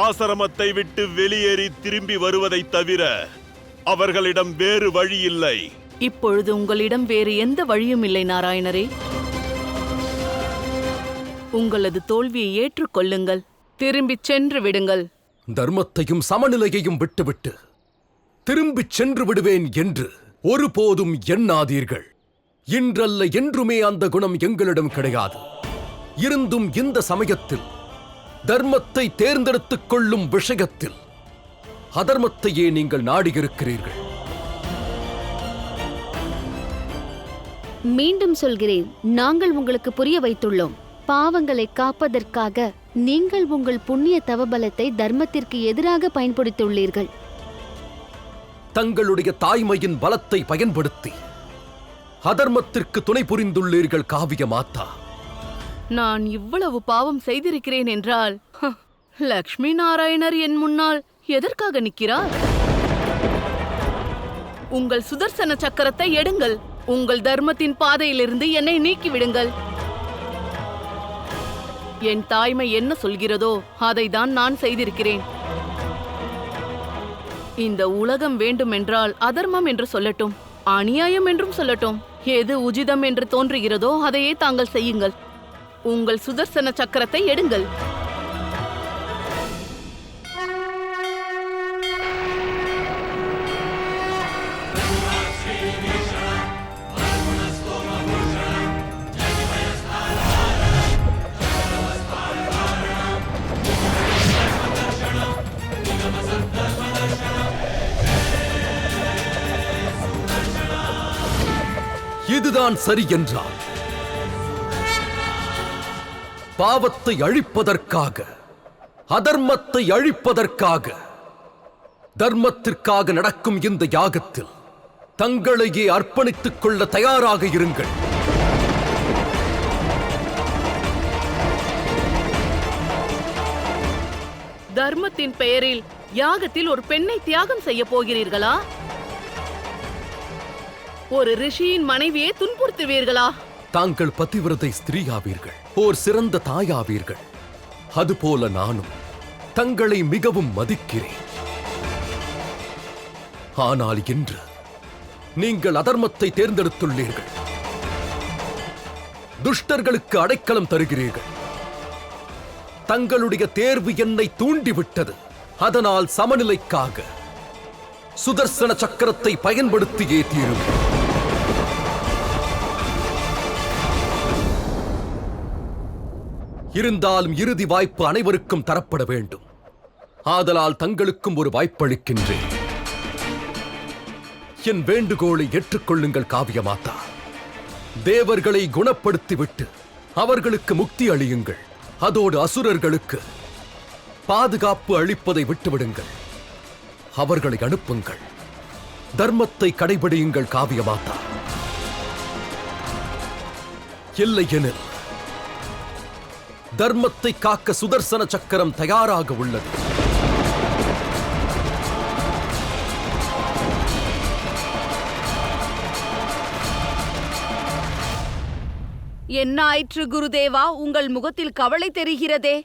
ஆசிரமத்தை விட்டு வெளியேறி திரும்பி வருவதை தவிர அவர்களிடம் வேறு வழி இல்லை. இப்பொழுது உங்களிடம் வேறு எந்த வழியும் இல்லை நாராயணரே. உங்களது தோல்வியை ஏற்றுக்கொள்ளுங்கள், திரும்பிச் சென்று விடுங்கள். தர்மத்தையும் சமநிலையையும் விட்டுவிட்டு திரும்பிச் சென்று விடுவேன் என்று ஒருபோதும் எண்ணாதீர்கள். இன்றல்ல என்றுமே அந்த குணம் எங்களிடம் கிடையாது. இருந்தும் இந்த சமயத்தில் தர்மத்தை தேர்ந்தெடுத்துக் கொள்ளும் விஷயத்தில் அதர்மத்தையே நீங்கள் நாடியிருக்கிறீர்கள். மீண்டும் சொல்கிறேன், நாங்கள் உங்களுக்கு புரிய வைத்துள்ளோம். பாவங்களை காப்பதற்காக நீங்கள் உங்கள் புண்ணிய தவபலத்தை தர்மத்திற்கு எதிராக பயன்படுத்தியுள்ளீர்கள். தங்களுடைய தாய்மையின் பலத்தை பயன்படுத்தி அதர்மத்திற்கு துணை புரிந்துள்ளீர்கள் காவிய மாதா. நான் இவ்வளவு பாவம் செய்திருக்கிறேன் என்றால் லக்ஷ்மி நாராயணர் என் முன்னால் எதற்காக நிற்கிறார்? உங்கள் சுதர்சன சக்கரத்தை எடுங்கள். உங்கள் தர்மத்தின் பாதையிலிருந்து என்னை நீக்கிவிடுங்கள். என் தாய்மை என்ன சொல்கிறதோ அதைதான் நான் செய்திருக்கிறேன். இந்த உலகம் வேண்டுமென்றால் அதர்மம் என்று சொல்லட்டும், அநியாயம் என்றும் சொல்லட்டும். எது உஜிதம் என்று தோன்றுகிறதோ அதையே தாங்கள் செய்யுங்கள். உங்கள் சுதர்சன சக்கரத்தை எடுங்கள். இதுதான் சரி என்றால் பாவத்தை அழிப்பதற்காக, அதர்மத்தை அழிப்பதற்காக, தர்மத்திற்காக நடக்கும் இந்த யாகத்தில் தங்களையே அர்ப்பணித்துக் கொள்ள தயாராக இருங்கள். தர்மத்தின் பெயரில் யாகத்தில் ஒரு பெண்ணை தியாகம் செய்ய போகிறீர்களா? ஒரு ரிஷியின் மனைவியை துன்புறுத்துவீர்களா? தாங்கள் பதிவிரதை ஸ்திரீயாவீர்கள், ஓர் சிறந்த தாயாவீர்கள். அதுபோல நானும் தங்களை மிகவும் மதிக்கிறேன். ஆனால் இன்று நீங்கள் அதர்மத்தை தேர்ந்தெடுத்துள்ளீர்கள். துஷ்டர்களுக்கு அடைக்கலம் தருகிறீர்கள். தங்களுடைய தேர்வு என்னை தூண்டிவிட்டது. அதனால் சமநிலைக்காக சுதர்சன சக்கரத்தை பயன்படுத்தியே தீரும். இருந்தாலும் இறுதி வாய்ப்பு அனைவருக்கும் தரப்பட வேண்டும். ஆதலால் தங்களுக்கும் ஒரு வாய்ப்பளிக்கின்றேன். என் வேண்டுகோளை ஏற்றுக்கொள்ளுங்கள் காவிய மாதா. தேவர்களை குணப்படுத்திவிட்டு அவர்களுக்கு முக்தி அளியுங்கள். அதோடு அசுரர்களுக்கு பாதுகாப்பு அளிப்பதை விட்டுவிடுங்கள். அவர்களை அனுப்புங்கள். தர்மத்தை கடைபிடியுங்கள் காவிய மாதா. இல்லையெனில் தர்மத்தை காக்க சுதர்சன சக்கரம் தயாராக உள்ளது. என்ன ஆயிற்று குருதேவா? உங்கள் முகத்தில் கவலை தெரிகிறதே.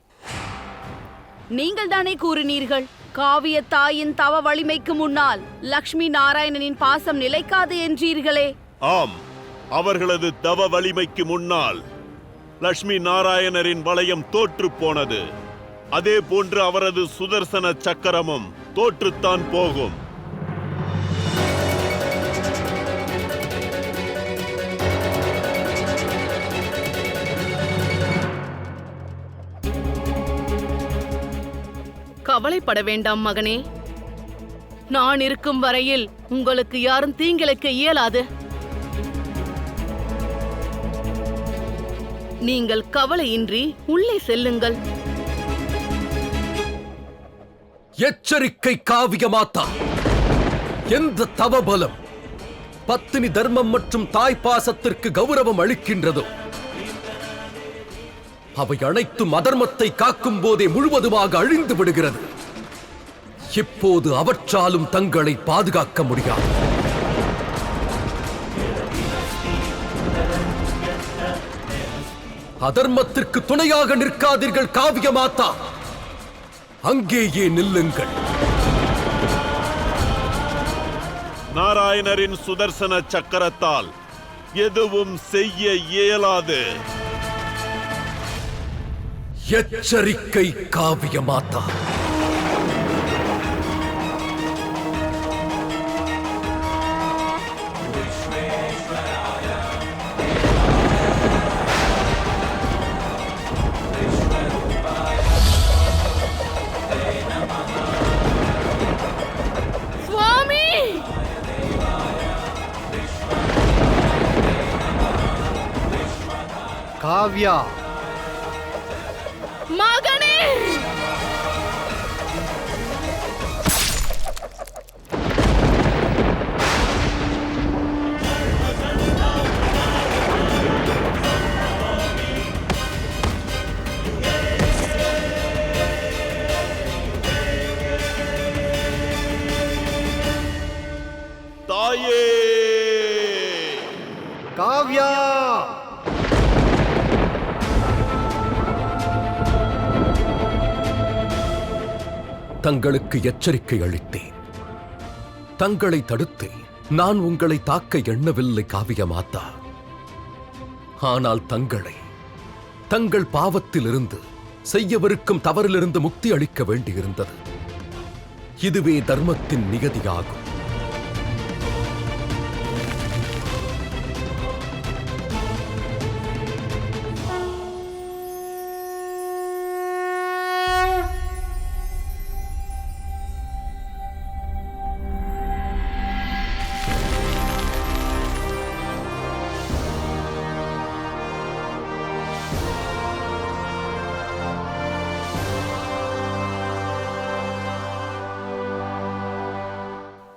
நீங்கள் தானே கூறினீர்கள், காவிய தாயின் தவ வலிமைக்கு முன்னால் லக்ஷ்மி நாராயணனின் பாசம் நிலைக்காது என்றீர்களே. ஆம், அவர்களது தவ வலிமைக்கு முன்னால் லக்ஷ்மி நாராயணரின் வளையம் தோற்று போனது. அதே போன்று அவரது சுதர்சன சக்கரமும் தோற்றுத்தான் போகும். கவலைப்பட வேண்டாம் மகனே. நான் இருக்கும் வரையில் உங்களுக்கு யாரும் தீங்கிழைக்க இயலாது. நீங்கள் கவலையின்றி உள்ளே செல்லுங்கள். எச்சரிக்கை காவிய மாதா. எந்த தவபலம் பத்தினி தர்மம் மற்றும் தாய் பாசத்திற்கு கௌரவம் அளிக்கின்றதோ அவை அனைத்தும் அதர்மத்தை காக்கும் போதே முழுவதுமாக அழிந்து விடுகிறது. இப்போது அவற்றாலும் தங்களை பாதுகாக்க முடியாது. அதர்மத்திற்கு துணையாக நிற்காதீர்கள் காவிய மாதா. அங்கேயே நில்லுங்கள். நாராயணரின் சுதர்சன சக்கரத்தால் எதுவும் செய்ய இயலாது. எச்சரிக்கை காவிய மாதா. சுவாமி! காவ்யா, மகனே! தாயே! காவ்யா, தங்களுக்கு எச்சரிக்கை அளித்தேன், தங்களை தடுத்தேன். நான் உங்களை தாக்க எண்ணவில்லை காவிய மாதா. ஆனால் தங்கள் பாவத்திலிருந்து, செய்யவிருக்கும் தவறிலிருந்து முக்தி அளிக்க வேண்டியிருந்தது. இதுவே தர்மத்தின் நியதியாகும்.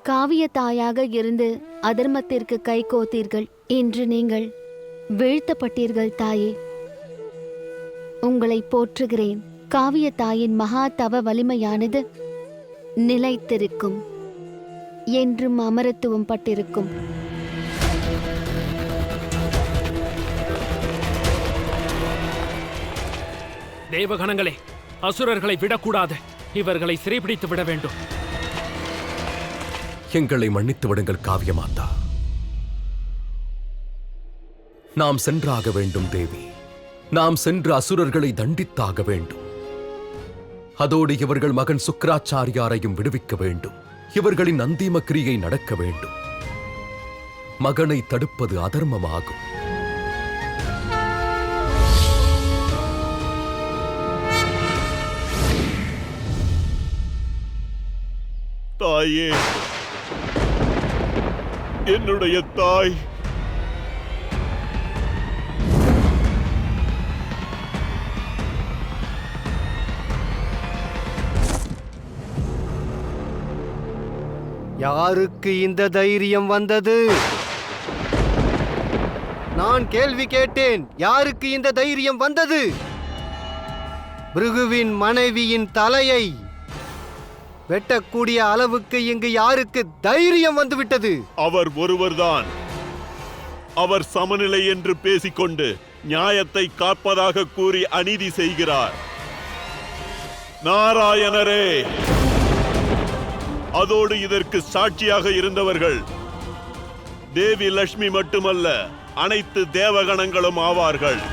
காவிய தாயாக இருந்து அதர்மத்திற்கு கை கோத்தீர்கள். இன்று நீங்கள் வீழ்த்தப்பட்டீர்கள் தாயே. உங்களை போற்றுகிறேன். காவிய தாயின் மகா தவ வலிமையானது நிலைத்திருக்கும், என்றும் அமரத்துவம் பட்டிருக்கும். தேவகணங்களே, அசுரர்களை விடக்கூடாது. இவர்களை சிறைபிடித்து விட வேண்டும். எங்களை மன்னித்து விடுங்கள் காவிய மாதா. நாம் சென்றாக வேண்டும் தேவி. நாம் சென்று அசுரர்களை தண்டித்தாக வேண்டும். அதோடு இவர்கள் மகன் சுக்கிராச்சாரியாரையும் விடுவிக்க வேண்டும். இவர்களின் அந்திம கிரியை நடக்க வேண்டும். மகனை தடுப்பது அதர்மமாகும். தாயே, என்னுடைய தாய், யாருக்கு இந்த தைரியம் வந்தது? நான் கேள்வி கேட்டேன். யாருக்கு இந்த தைரியம் வந்தது? பிருகுவின் மனைவியின் தலையை வெட்டக்கூடிய அளவுக்கு இங்கு யாருக்கு தைரியம் வந்துவிட்டது? அவர் ஒருவர்தான். அவர் சமநிலை என்று பேசிக்கொண்டு நியாயத்தை காப்பதாக கூறி அநீதி செய்கிறார். நாராயணரே, அதோடு இதற்கு சாட்சியாக இருந்தவர்கள் தேவி லட்சுமி மட்டுமல்ல, அனைத்து தேவகணங்களும் ஆவார்கள்.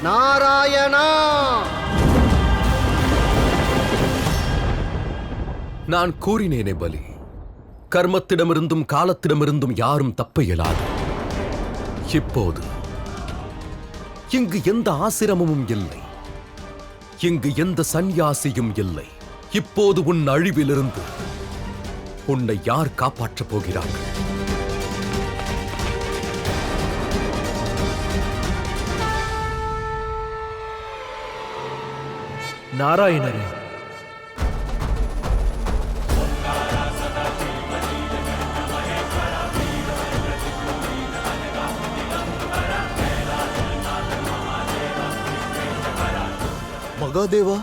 நாராயணா! நான் கூறினேனே பலி, கர்மத்திடமிருந்தும் காலத்திடமிருந்தும் யாரும் தப்ப இயலாது. இப்போது இங்கு எந்த ஆசிரமமும் இல்லை, இங்கு எந்த சந்நியாசியும் இல்லை. இப்போது உன் அழிவிலிருந்து உன்னை யார் காப்பாற்றப் போகிறார்கள்? நாராயணரே, மகாதேவா,